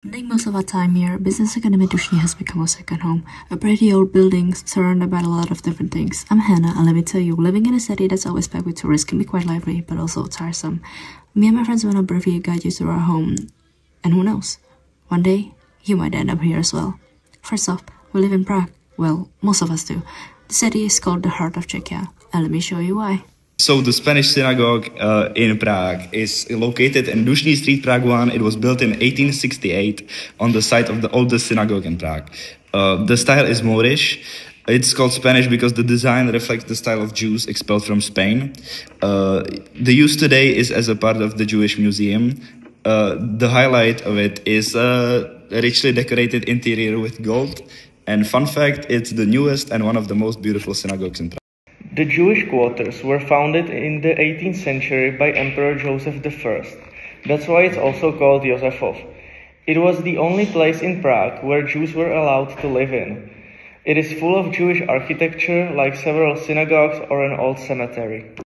Spending most of our time here, Business Academy Dušní has become our second home. A pretty old building surrounded by a lot of different things. I'm Hannah, and let me tell you, living in a city that's always packed with tourists can be quite lively, but also tiresome. Me and my friends went on birthday got used to our home, and who knows? One day, you might end up here as well. First off, we live in Prague. Well, most of us do. The city is called the heart of Czechia, and let me show you why. So the Spanish synagogue in Prague is located in Dušní Street, Prague 1. It was built in 1868 on the site of the oldest synagogue in Prague. The style is Moorish. It's called Spanish because the design reflects the style of Jews expelled from Spain. The use today is as a part of the Jewish Museum. The highlight of it is a richly decorated interior with gold. And fun fact, it's the newest and one of the most beautiful synagogues in Prague. The Jewish quarters were founded in the 18th century by Emperor Joseph I. That's why it's also called Josefov. It was the only place in Prague where Jews were allowed to live in. It is full of Jewish architecture, like several synagogues or an old cemetery.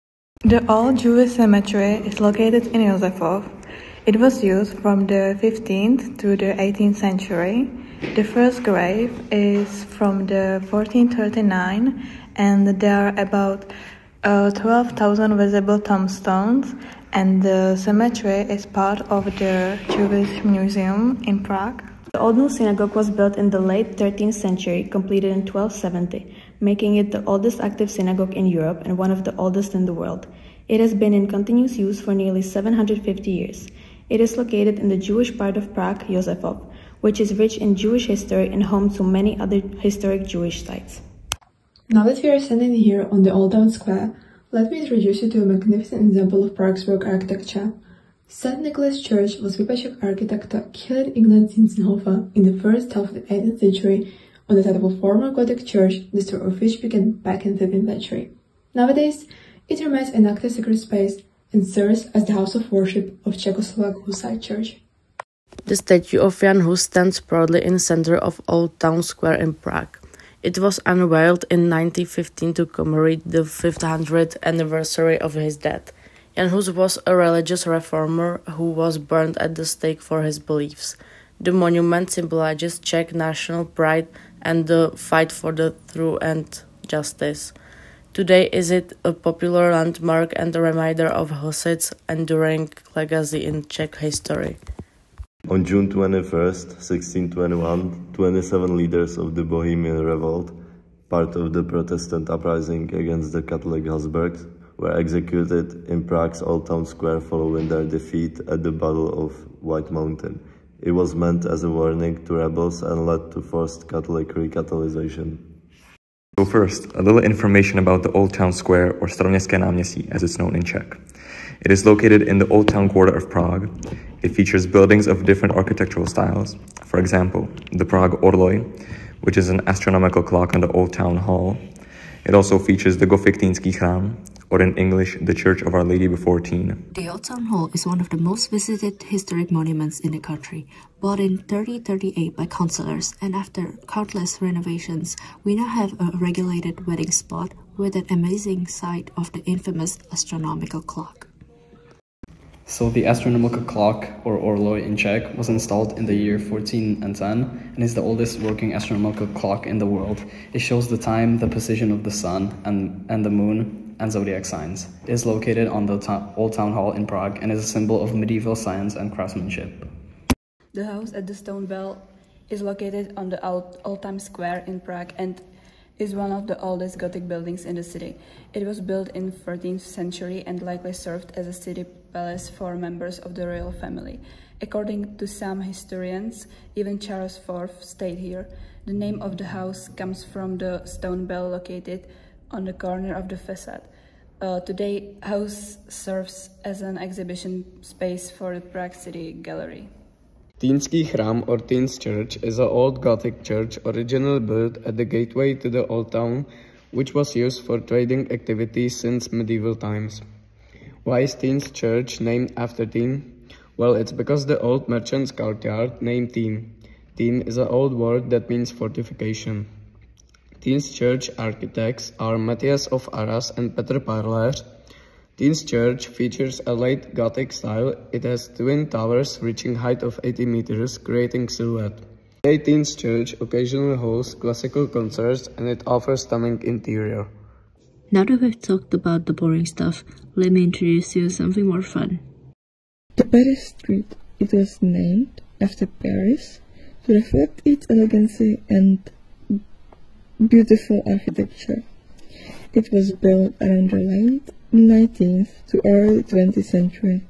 The Old Jewish Cemetery is located in Josefov. It was used from the 15th to the 18th century. The first grave is from the 1439, and there are about 12,000 visible tombstones, and the cemetery is part of the Jewish Museum in Prague. The Old New Synagogue was built in the late 13th century, completed in 1270, making it the oldest active synagogue in Europe and one of the oldest in the world. It has been in continuous use for nearly 750 years. It is located in the Jewish part of Prague, Josefov, which is rich in Jewish history and home to many other historic Jewish sites. Now that we are standing here on the Old Town Square, let me introduce you to a magnificent example of Prague's Baroque architecture. St. Nicholas Church was built by Czech architect Kilian Ignác Zinzendhofer in the first half of the 18th century on the site of a former Gothic church, the story of which began back in the 15th century. Nowadays, it remains an active sacred space and serves as the house of worship of Czechoslovak Hussite Church. The statue of Jan Hus stands proudly in the center of Old Town Square in Prague. It was unveiled in 1915 to commemorate the 500th anniversary of his death. Jan Hus was a religious reformer who was burned at the stake for his beliefs. The monument symbolizes Czech national pride and the fight for the truth and justice. Today is it a popular landmark and a reminder of Husit's enduring legacy in Czech history. On June 21st, 1621, 27 leaders of the Bohemian Revolt, part of the Protestant uprising against the Catholic Habsburgs, were executed in Prague's Old Town Square following their defeat at the Battle of White Mountain. It was meant as a warning to rebels and led to forced Catholic recatholization. So first, a little information about the Old Town Square, or Staroměstské náměstí as it's known in Czech. It is located in the Old Town Quarter of Prague. It features buildings of different architectural styles. For example, the Prague Orloj, which is an astronomical clock on the Old Town Hall. It also features the Gothic Týnský chrám, or in English, the Church of Our Lady Before Teen. The Old Town Hall is one of the most visited historic monuments in the country. Bought in 3038 by councillors, and after countless renovations, we now have a regulated wedding spot with an amazing sight of the infamous astronomical clock. So the astronomical clock, or Orloj in Czech, was installed in the year 1410 and is the oldest working astronomical clock in the world. It shows the time, the position of the sun and the moon, and zodiac signs. It is located on the Old Town Hall in Prague and is a symbol of medieval science and craftsmanship. The house at the Stone Bell is located on the Old Town Square in Prague and is one of the oldest Gothic buildings in the city. It was built in 13th century and likely served as a city palace for members of the royal family. According to some historians, even Charles IV stayed here. The name of the house comes from the stone bell located on the corner of the facade. Today, house serves as an exhibition space for the Prague City Gallery. Týnský chrám or Teen's Church is an old Gothic church originally built at the gateway to the Old Town, which was used for trading activities since medieval times. Why is Teen's Church named after Teen? Well, it's because the old merchant's courtyard named Teen. Teen is an old word that means fortification. Teen's Church architects are Matthias of Arras and Petr Parler. Dean's Church features a late Gothic style. It has twin towers reaching height of 80 meters, creating silhouette. The 18th Church occasionally hosts classical concerts and it offers stunning interior. Now that we've talked about the boring stuff, let me introduce you to something more fun. The Paris Street, it was named after Paris to reflect its elegancy and beautiful architecture. It was built around the late 19th to early 20th century.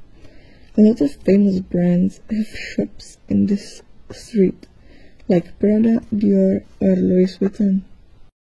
A lot of famous brands have shops in this street, like Prada, Dior or Louis Vuitton.